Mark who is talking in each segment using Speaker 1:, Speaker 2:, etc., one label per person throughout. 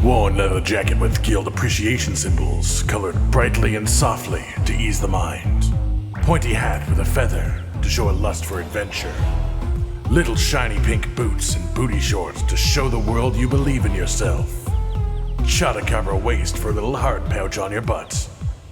Speaker 1: Worn leather jacket with guild appreciation symbols, colored brightly and softly to ease the mind. Pointy hat with a feather to show a lust for adventure. Little shiny pink boots and booty shorts to show the world you believe in yourself. Chadakabra waist for a little heart pouch on your butt.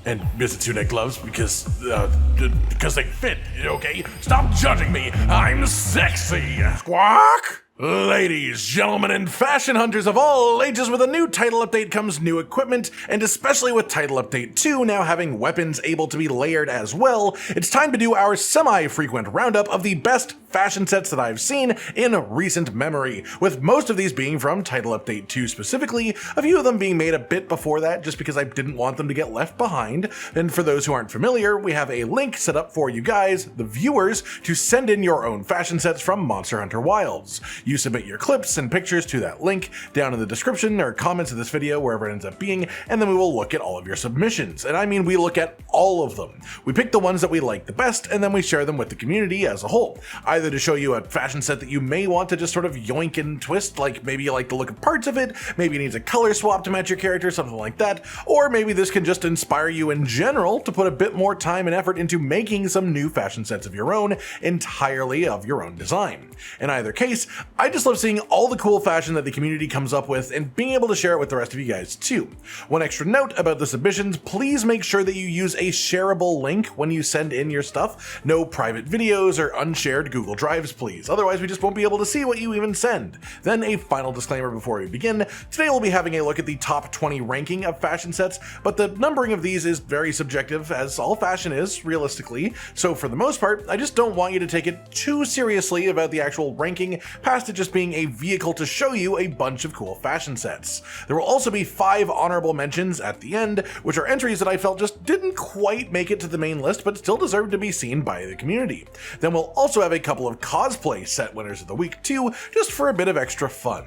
Speaker 1: And mizutsune gloves because they fit, okay? Stop judging me, I'm sexy! Squawk! Ladies, gentlemen, and fashion hunters of all ages, with a new title update comes new equipment, and especially with title update 2 now having weapons able to be layered as well, it's time to do our semi-frequent roundup of the best fashion sets that I've seen in recent memory, with most of these being from title update 2 specifically, a few of them being made a bit before that just because I didn't want them to get left behind. And for those who aren't familiar, we have a link set up for you guys, the viewers, to send in your own fashion sets from Monster Hunter Wilds. You submit your clips and pictures to that link down in the description or comments of this video, wherever it ends up being, and then we will look at all of your submissions. And I mean, we look at all of them. We pick the ones that we like the best, and then we share them with the community as a whole, either to show you a fashion set that you may want to just sort of yoink and twist, like maybe you like the look of parts of it, maybe it needs a color swap to match your character, something like that, or maybe this can just inspire you in general to put a bit more time and effort into making some new fashion sets of your own, entirely of your own design. In either case, I just love seeing all the cool fashion that the community comes up with and being able to share it with the rest of you guys too. One extra note about the submissions, please make sure that you use a shareable link when you send in your stuff. No private videos or unshared Google Drives, please. Otherwise, we just won't be able to see what you even send. Then a final disclaimer before we begin. Today we'll be having a look at the top 20 ranking of fashion sets, but the numbering of these is very subjective, as all fashion is, realistically. So for the most part, I just don't want you to take it too seriously about the actual ranking, past it just being a vehicle to show you a bunch of cool fashion sets. There will also be 5 honorable mentions at the end, which are entries that I felt just didn't quite make it to the main list, but still deserve to be seen by the community. Then we'll also have a couple of cosplay set winners of the week too, just for a bit of extra fun.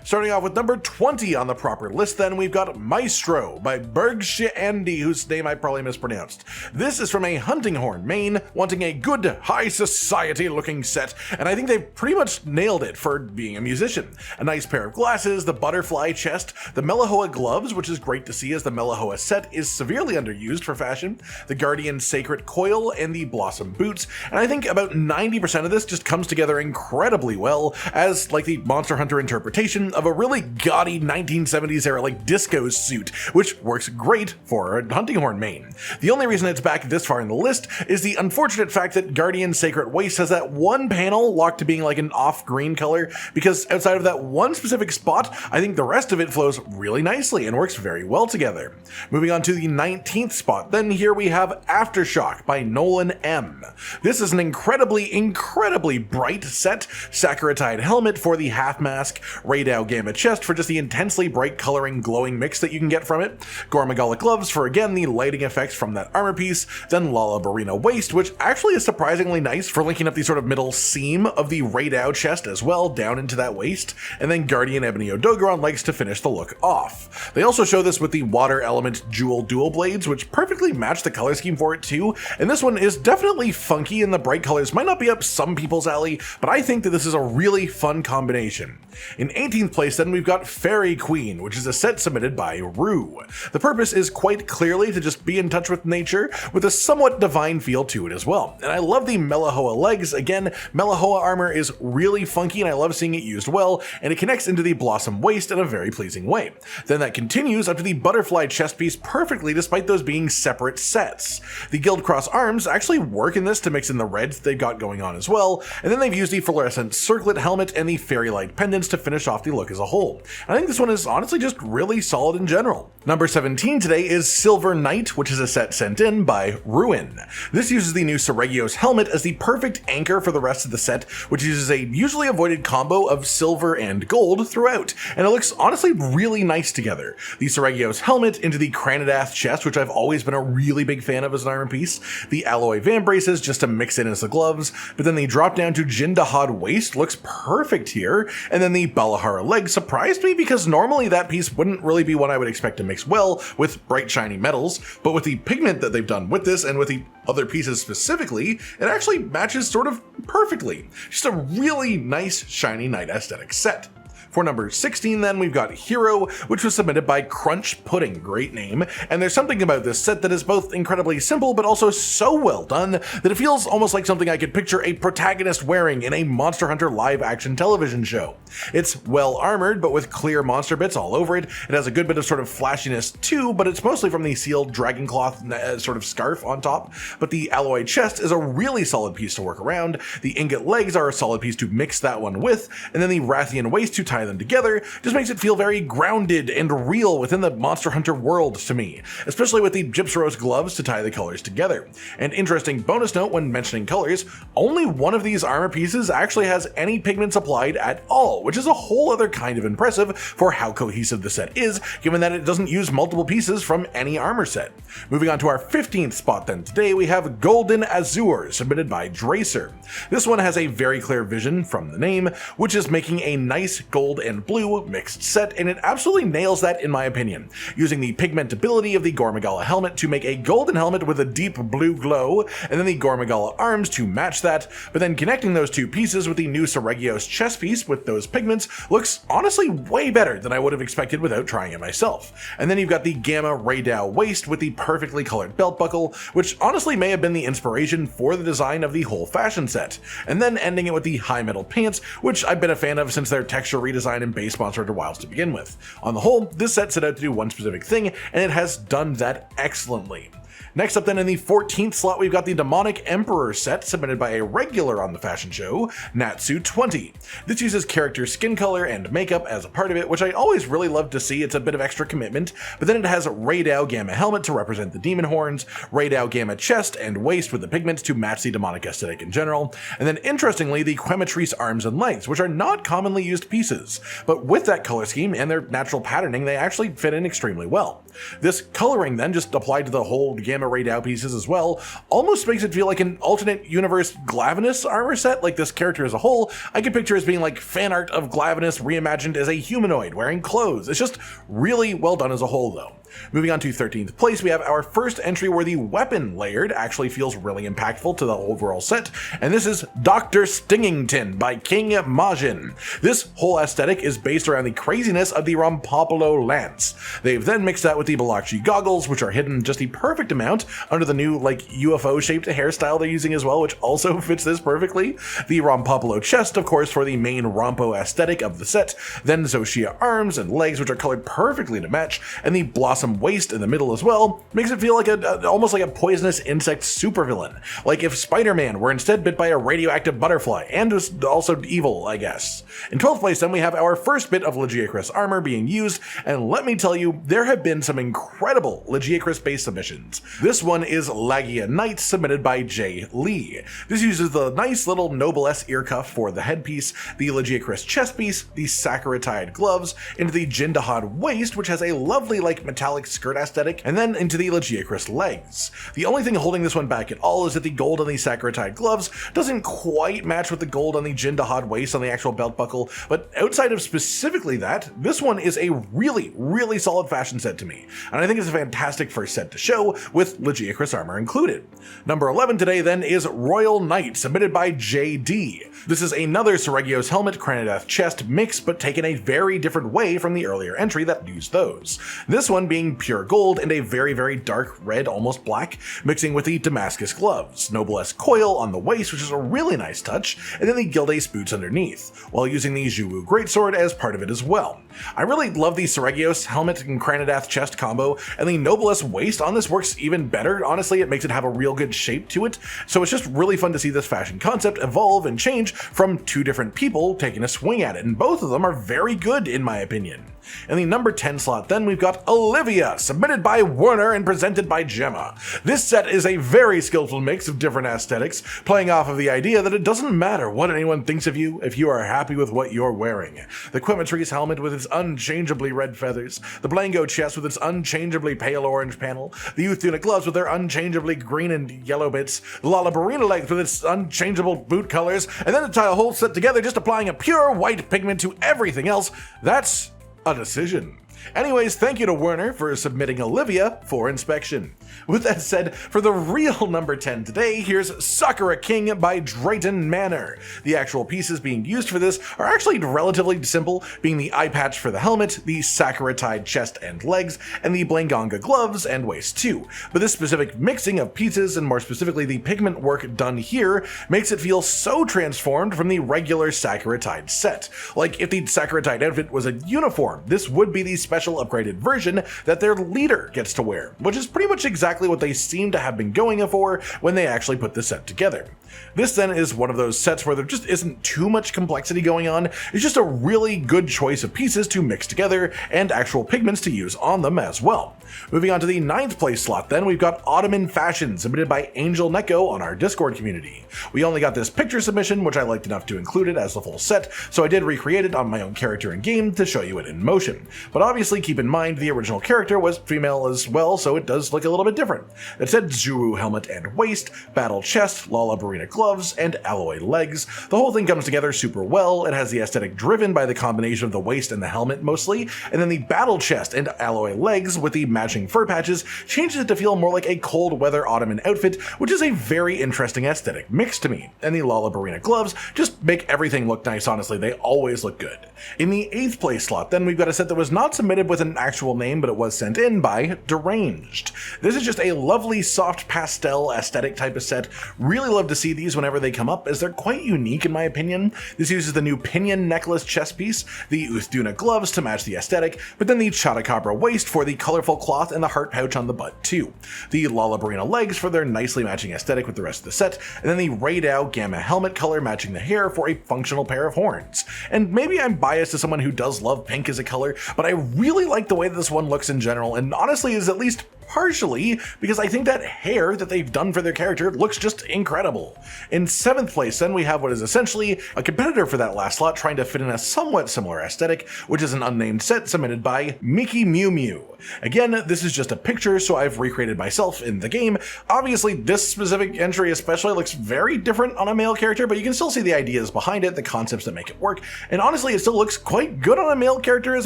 Speaker 1: Starting off with number 20 on the proper list, then we've got Maestro by Bergsche Andy, whose name I probably mispronounced. This is from a hunting horn main, wanting a good high society looking set, and I think they've pretty much nailed it for being a musician. A nice pair of glasses, the butterfly chest, the Melihoa gloves, which is great to see as the Melihoa set is severely underused for fashion, the Guardian Seikret coil, and the Blossom boots, and I think about 90% of this just comes together incredibly well as like the Monster Hunter interpretation of a really gaudy 1970s era like disco suit, which works great for a hunting horn main. The only reason it's back this far in the list is the unfortunate fact that Guardian Seikret Waist has that one panel locked to being like an off-green color, because outside of that one specific spot, I think the rest of it flows really nicely and works very well together. Moving on to the 19th spot, then here we have Aftershock by Nolan M. This is an incredibly bright set, Sakura helmet for the half mask, Raydao Gamma chest for just the intensely bright coloring glowing mix that you can get from it, gore magala gloves for again the lighting effects from that armor piece, then Lala Barina waist, which actually is surprisingly nice for linking up the sort of middle seam of the Raydao chest as well down into that waist, and then Guardian Ebony Odogaron legs to finish the look off. They also show this with the water element jewel dual blades, which perfectly match the color scheme for it too, and this one is definitely funky and the bright colors might not be up some people's alley, but I think that this is a really fun combination. In 18th place then we've got Fairy Queen, which is a set submitted by Rue. The purpose is quite clearly to just be in touch with nature, with a somewhat divine feel to it as well. And I love the Melihoa legs. Again, Melihoa armor is really funky and I love seeing it used well, and it connects into the Blossom waist in a very pleasing way. Then that continues up to the butterfly chest piece perfectly despite those being separate sets. The Guild Cross arms actually work in this to mix in the reds they've got going on as well, and then they've used the fluorescent circlet helmet and the fairy light pendants to finish off the look as a whole. I think this one is honestly just really solid in general. Number 17 today is Silver Knight, which is a set sent in by Ruin. This uses the new Seregios helmet as the perfect anchor for the rest of the set, which uses a usually avoided combo of silver and gold throughout, and it looks honestly really nice together. The Seregios helmet into the Kranidath chest, which I've always been a really big fan of as an armor piece, the alloy van braces just to mix in as the gloves, but then the drop down to Jin Dahaad waist looks perfect here, and then the Balahara leg surprised me because normally that piece wouldn't really be one I would expect to mix well with bright shiny metals, but with the pigment that they've done with this and with the other pieces specifically, it actually matches sort of perfectly. Just a really nice shiny knight aesthetic set. For number 16 then, we've got Hero, which was submitted by Crunch Pudding, great name, and there's something about this set that is both incredibly simple but also so well done that it feels almost like something I could picture a protagonist wearing in a Monster Hunter live-action television show. It's well armored, but with clear monster bits all over it. It has a good bit of sort of flashiness too, but it's mostly from the sealed dragon cloth sort of scarf on top, but the alloy chest is a really solid piece to work around, the ingot legs are a solid piece to mix that one with, and then the Rathian waist to tie them together just makes it feel very grounded and real within the Monster Hunter world to me, especially with the Gypsyros gloves to tie the colors together. And interesting bonus note when mentioning colors, only one of these armor pieces actually has any pigments applied at all, which is a whole other kind of impressive for how cohesive the set is, given that it doesn't use multiple pieces from any armor set. Moving on to our 15th spot then today, we have Golden Azure, submitted by Dracer. This one has a very clear vision from the name, which is making a nice gold and blue mixed set, and it absolutely nails that in my opinion, using the pigmentability of the gore magala helmet to make a golden helmet with a deep blue glow, and then the gore magala arms to match that, but then connecting those two pieces with the new Seregios chest piece with those pigments looks honestly way better than I would have expected without trying it myself. And then you've got the Gamma Raydao waist with the perfectly colored belt buckle, which honestly may have been the inspiration for the design of the whole fashion set, and then ending it with the high metal pants, which I've been a fan of since their texture redesign in base Monster Hunter Wilds to begin with. On the whole, this set set out to do one specific thing, and it has done that excellently. Next up then in the 14th slot, we've got the Demonic Emperor set submitted by a regular on the fashion show, Natsu20. This uses character skin color and makeup as a part of it, which I always really love to see. It's a bit of extra commitment, but then it has Raydao Gamma helmet to represent the demon horns, Raydao Gamma chest and waist with the pigments to match the demonic aesthetic in general, and then interestingly the Quematrice arms and legs, which are not commonly used pieces, but with that color scheme and their natural patterning, they actually fit in extremely well. This coloring then, just applied to the whole Gamma Raydao pieces as well, almost makes it feel like an alternate universe Glavenus armor set. Like this character as a whole, I could picture as being like fan art of Glavenus reimagined as a humanoid wearing clothes. It's just really well done as a whole though. Moving on to 13th place, we have our first entry where the weapon layered actually feels really impactful to the overall set, and this is Dr. Stingington by King Majin. This whole aesthetic is based around the craziness of the Rompopolo lance. They've then mixed that with the Balachi goggles, which are hidden just the perfect amount under the new like UFO shaped hairstyle they're using as well, which also fits this perfectly. The Rompopolo chest, of course, for the main Rompo aesthetic of the set, then Zoshia arms and legs, which are colored perfectly to match, and the Blossom waist in the middle as well, makes it feel like almost like a poisonous insect supervillain. Like if Spider-Man were instead bit by a radioactive butterfly, and was also evil, I guess. In 12th place then, we have our first bit of lagiacrus armor being used, and let me tell you, there have been some incredible lagiacrus based submissions. This one is Lagia Knight, submitted by Jay Lee. This uses the nice little noblesse ear cuff for the headpiece, the lagiacrus chest piece, the Sakura tied gloves, into the Jin dahaad waist, which has a lovely like metallic skirt aesthetic, and then into the lagiacrus legs. The only thing holding this one back at all is that the gold on the Sakura tied gloves doesn't quite match with the gold on the Jin dahaad waist on the actual belt buckle, but outside of specifically that, this one is a really solid fashion set to me, and I think it's a fantastic first set to show with lagiacrus armor included. Number 11 today then is Royal Knight, submitted by JD. This is another Seregios helmet Cranadath chest mix, but taken a very different way from the earlier entry that used those. This one being pure gold and a very dark red, almost black, mixing with the Damascus gloves, Noblesse coil on the waist, which is a really nice touch, and then the Gildace boots underneath, while using the Zhuwu greatsword as part of it as well. I really love the Seregios helmet and Cranadath chest combo, and the Noblesse waist on this works even better. Honestly, it makes it have a real good shape to it, so it's just really fun to see this fashion concept evolve and change from two different people taking a swing at it, and both of them are very good in my opinion. In the number 10 slot then, we've got Olivia, submitted by Werner and presented by Gemma. This set is a very skillful mix of different aesthetics, playing off of the idea that it doesn't matter what anyone thinks of you if you are happy with what you're wearing. The Quematrice helmet with its unchangeably red feathers, the Blango chest with its unchangeably pale orange panel, the Youth Tunic gloves with their unchangeably green and yellow bits, the Lalabarina legs with its unchangeable boot colors, and then to tie a whole set together just applying a pure white pigment to everything else, that's a decision. Anyways, thank you to Werner for submitting Olivia for inspection. With that said, for the real number 10 today, here's Sakura King by Drayton Manor. The actual pieces being used for this are actually relatively simple, being the eye patch for the helmet, the Sakura tied chest and legs, and the Blanganga gloves and waist too. But this specific mixing of pieces, and more specifically the pigment work done here, makes it feel so transformed from the regular Sakura tied set. Like if the Sakura tied outfit was a uniform, this would be the special upgraded version that their leader gets to wear, which is pretty much exactly what they seem to have been going for when they actually put the set together. This then is one of those sets where there just isn't too much complexity going on, it's just a really good choice of pieces to mix together and actual pigments to use on them as well. Moving on to the 9th place slot then, we've got Ottoman Fashion, submitted by Angel Neko on our Discord community. We only got this picture submission, which I liked enough to include it as the full set, so I did recreate it on my own character in game to show you it in motion. But obviously keep in mind the original character was female as well, so it does look a little bit different. It said Zuru helmet and waist, battle chest, Lala Barina gloves, and alloy legs. The whole thing comes together super well. It has the aesthetic driven by the combination of the waist and the helmet mostly, and then the battle chest and alloy legs with the matching fur patches changes it to feel more like a cold weather Ottoman outfit, which is a very interesting aesthetic mix to me. And the Lala Barina gloves just make everything look nice, honestly, they always look good. In the 8th place slot then, we've got a set that was not submitted with an actual name, but it was sent in by Deranged. This is just a lovely soft pastel aesthetic type of set. Really love to see these whenever they come up, as they're quite unique in my opinion. This uses the new pinion necklace chest piece, the Duna gloves to match the aesthetic, but then the Chadacabra waist for the colorful cloth and the heart pouch on the butt too. The Lala Barina legs for their nicely matching aesthetic with the rest of the set, and then the Raydao Gamma helmet color matching the hair for a functional pair of horns. And maybe I'm biased as someone who does love pink as a color, but I really like the way that this one looks in general, and honestly is at least partially because I think that hair that they've done for their character looks just incredible. In 7th place then, we have what is essentially a competitor for that last slot trying to fit in a somewhat similar aesthetic, which is an unnamed set submitted by Miki Mew Mew. Again, this is just a picture, so I've recreated myself in the game. Obviously, this specific entry especially looks very different on a male character, but you can still see the ideas behind it, the concepts that make it work, and honestly, it still looks quite good on a male character as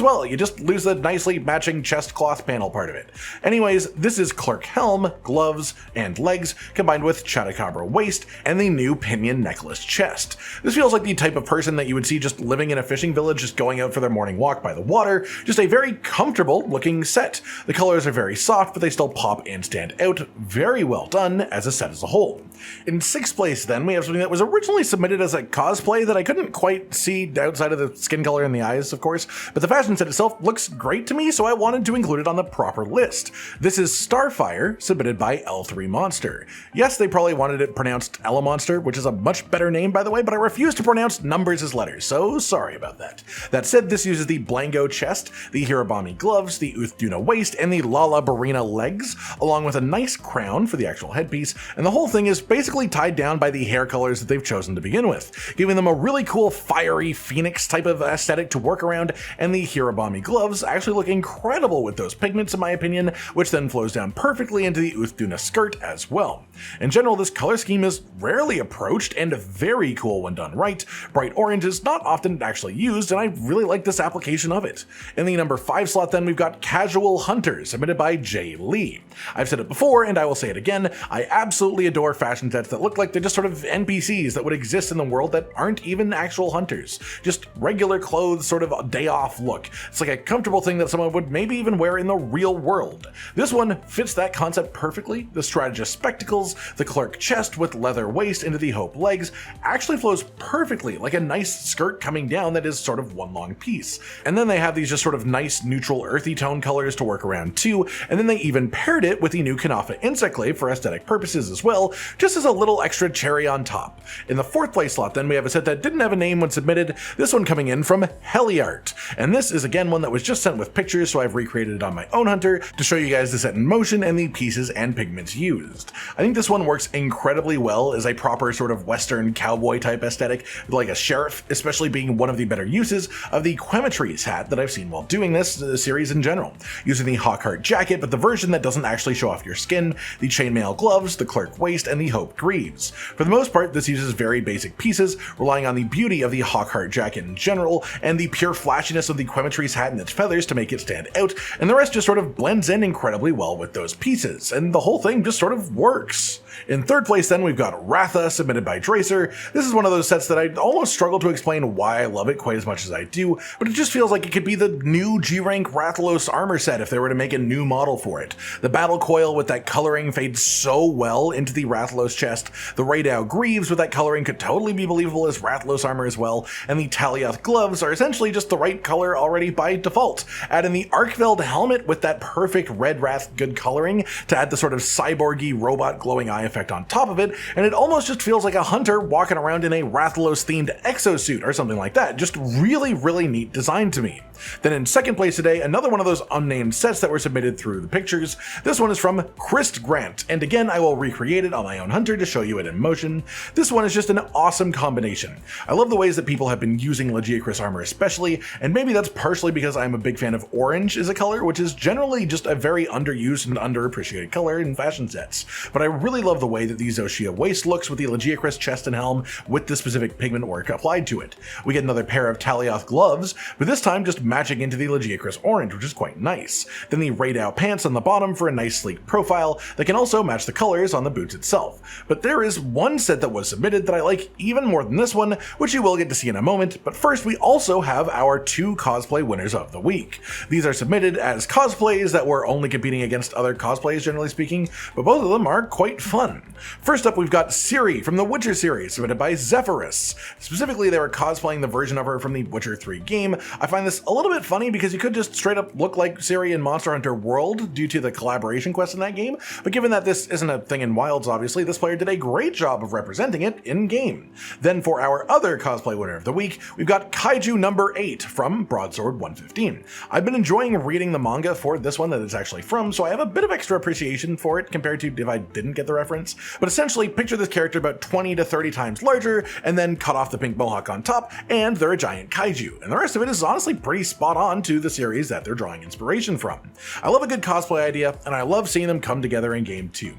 Speaker 1: well. You just lose the nicely matching chest cloth panel part of it. Anyways, this is Clerk helm, gloves, and legs, combined with Chadacabra waist, and the new pinion necklace chest. This feels like the type of person that you would see just living in a fishing village, just going out for their morning walk by the water, just a very comfortable looking set. The colors are very soft, but they still pop and stand out. Very well done as a set as a whole. In 6th place then, we have something that was originally submitted as a cosplay that I couldn't quite see outside of the skin color and the eyes, of course, but the fashion set itself looks great to me, so I wanted to include it on the proper list. This is Starfire, submitted by L3 Monster. Yes, they probably wanted it pronounced Elemonster, which is a much better name by the way, but I refuse to pronounce numbers as letters, so sorry about that. That said, this uses the Blango chest, the Hirabami gloves, the Uthduna waist, and the Lala Barina legs, along with a nice crown for the actual headpiece, and the whole thing is basically tied down by the hair colors that they've chosen to begin with, giving them a really cool fiery phoenix type of aesthetic to work around, and the Hirabami gloves actually look incredible with those pigments in my opinion, which then flows down perfectly into the Uthduna skirt as well. In general, this color scheme is rarely approached and very cool when done right. Bright orange is not often actually used, and I really like this application of it. In the number 5 slot then, we've got Casual Hunter, submitted by Jay Lee. I've said it before, and I will say it again, I absolutely adore fashion sets that look like they're just sort of NPCs that would exist in the world that aren't even actual hunters. Just regular clothes, sort of a day off look. It's like a comfortable thing that someone would maybe even wear in the real world. This one fits that concept perfectly. The strategist spectacles, the clerk chest with leather waist into the hope legs actually flows perfectly like a nice skirt coming down that is sort of one long piece. And then they have these just sort of nice neutral earthy tone colors to work around too, and then they even paired it with the new Kanafa insect glaive for aesthetic purposes as well, just as a little extra cherry on top. In the 4th place slot then, we have a set that didn't have a name when submitted, this one coming in from Heliart. And this is again one that was just sent with pictures, so I've recreated it on my own hunter to show you guys the set in motion and the pieces and pigments used. I think this one works incredibly well as a proper sort of western cowboy type aesthetic, like a sheriff, especially being one of the better uses of the Quemetries hat that I've seen while doing this series in general, using the Hawkheart jacket, but the version that doesn't actually show off your skin, the chainmail gloves, the clerk waist, and the hope greaves. For the most part, this uses very basic pieces, relying on the beauty of the Hawkheart jacket in general, and the pure flashiness flashiness of the Quemetry's hat and its feathers to make it stand out, and the rest just sort of blends in incredibly well with those pieces, and the whole thing just sort of works. In third place then we've got Ratha, submitted by Dracer. This is one of those sets that I almost struggle to explain why I love it quite as much as I do, but it just feels like it could be the new G-rank Rathalos armor set if they were to make a new model for it. The battle coil with that coloring fades so well into the Rathalos chest, the Raidao greaves with that coloring could totally be believable as Rathalos armor as well, and the Talioth gloves are essentially just the right color already by default. Add in the arkveld helmet with that perfect red Wrath good coloring to add the sort of cyborgy robot glowing eye effect on top of it, and it almost just feels like a hunter walking around in a Rathalos themed exosuit or something like that. Just really, really neat design to me. Then in second place today, another one of those unnamed sets that were submitted through the pictures. This one is from Christ Grant, and again I will recreate it on my own hunter to show you it in motion. This one is just an awesome combination. I love the ways that people have been using lagiacrus armor especially, and maybe that's partially because I'm a big fan of orange as a color, which is generally just a very underused and underappreciated color in fashion sets. But I really love the way that the Zoshia waist looks with the lagiacrus chest and helm with the specific pigment work applied to it. We get another pair of Talioth gloves, but this time just matching into the lagiacrus orange, which is quite nice. Then the Raidao pants on the bottom for a nice sleek profile that can also match the colors on the boots itself. But there is one set that was submitted that I like even more than this one, which you will get to see in a moment, but first we also have our two cosplay winners of the week. These are submitted as cosplays that were only competing against other cosplays generally speaking, but both of them are quite fun. First up we've got Ciri from the Witcher series, submitted by Zephyrus. Specifically they were cosplaying the version of her from the Witcher 3 game. I find this a little bit funny because you could just straight up look like Ciri in Monster Hunter World due to the collaboration quest in that game, but given that this isn't a thing in Wilds obviously, this player did a great job of representing it in game. Then for our other cosplay winner of the week, we've got Kaiju number 8 from Broadsword 115. I've been enjoying reading the manga for this one that it's actually from, so I have a bit of extra appreciation for it compared to if I didn't get the reference, but essentially picture this character about 20 to 30 times larger and then cut off the pink mohawk on top, and they're a giant kaiju, and the rest of it is honestly pretty spot on to the series that they're drawing inspiration from. I love a good cosplay idea, and I love seeing them come together in game too.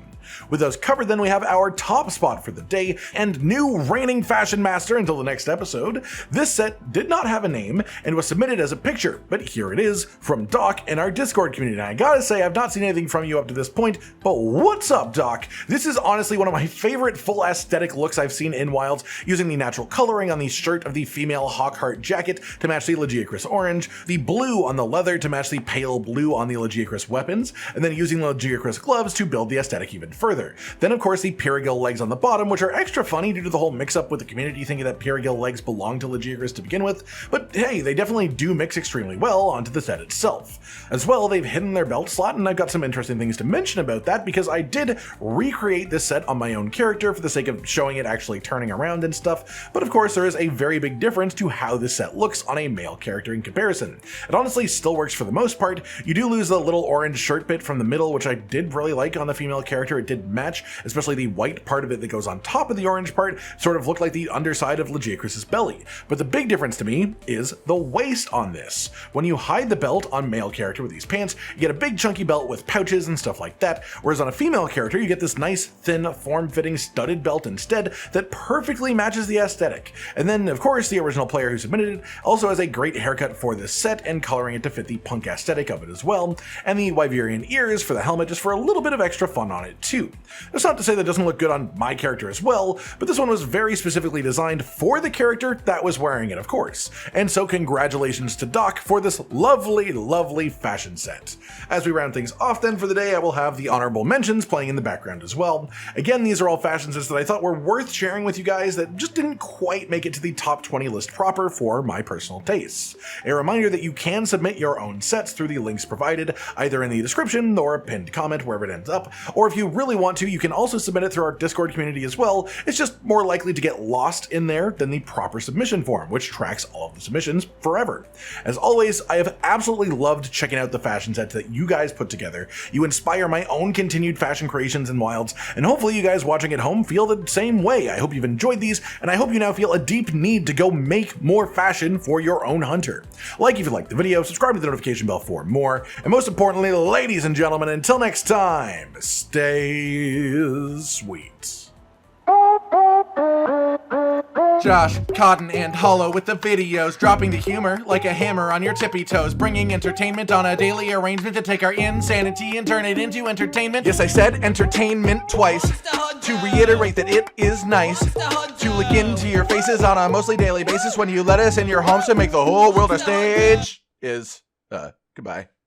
Speaker 1: With those covered, then we have our top spot for the day and new reigning fashion master until the next episode. This set did not have a name and was submitted as a picture, but here it is from Doc in our Discord community. And I gotta say, I've not seen anything from you up to this point, but what's up, Doc? This is honestly one of my favorite full aesthetic looks I've seen in Wilds, using the natural coloring on the shirt of the female Hawkheart jacket to match the lagiacrus orange, the blue on the leather to match the pale blue on the lagiacrus weapons, and then using the lagiacrus gloves to build the aesthetic even further. Then of course the Pirigil legs on the bottom, which are extra funny due to the whole mix-up with the community thinking that Pirigil legs belong to lagiacrus to begin with, but hey, they definitely do mix extremely well onto the set itself. As well, they've hidden their belt slot, and I've got some interesting things to mention about that because I did recreate this set on my own character for the sake of showing it actually turning around and stuff, but of course there is a very big difference to how this set looks on a male character in comparison. It honestly still works for the most part. You do lose the little orange shirt bit from the middle, which I did really like on the female character. It did match, especially the white part of it that goes on top of the orange part sort of looked like the underside of Lagiacrus's belly. But the big difference to me is the waist on this. When you hide the belt on male character with these pants, you get a big chunky belt with pouches and stuff like that, whereas on a female character you get this nice thin form-fitting studded belt instead that perfectly matches the aesthetic. And then of course the original player who submitted it also has a great haircut for this set and coloring it to fit the punk aesthetic of it as well, and the wyverian ears for the helmet just for a little bit of extra fun on it too. That's not to say that doesn't look good on my character as well, but this one was very specifically designed for the character that was wearing it, of course. And so congratulations to Doc for this lovely, lovely fashion set. As we round things off then for the day, I will have the honorable mentions playing in the background as well. Again, these are all fashion sets that I thought were worth sharing with you guys that just didn't quite make it to the top 20 list proper for my personal tastes. A reminder that you can submit your own sets through the links provided, either in the description or a pinned comment wherever it ends up, or if you really want to, you can also submit it through our Discord community as well. It's just more likely to get lost in there than the proper submission form, which tracks all of the submissions forever. As always, I have absolutely loved checking out the fashion sets that you guys put together. You inspire my own continued fashion creations in Wilds, and hopefully you guys watching at home feel the same way. I hope you've enjoyed these, and I hope you now feel a deep need to go make more fashion for your own hunter. Like if you liked the video, subscribe to the notification bell for more, and most importantly, ladies and gentlemen, until next time, stay sweet.
Speaker 2: Josh, Cotton, and Hollow with the videos, dropping the humor like a hammer on your tippy toes, bringing entertainment on a daily arrangement to take our insanity and turn it into entertainment. Yes, I said entertainment twice, to reiterate that it is nice to look into your faces on a mostly daily basis when you let us in your homes to make the whole world a stage. Goodbye.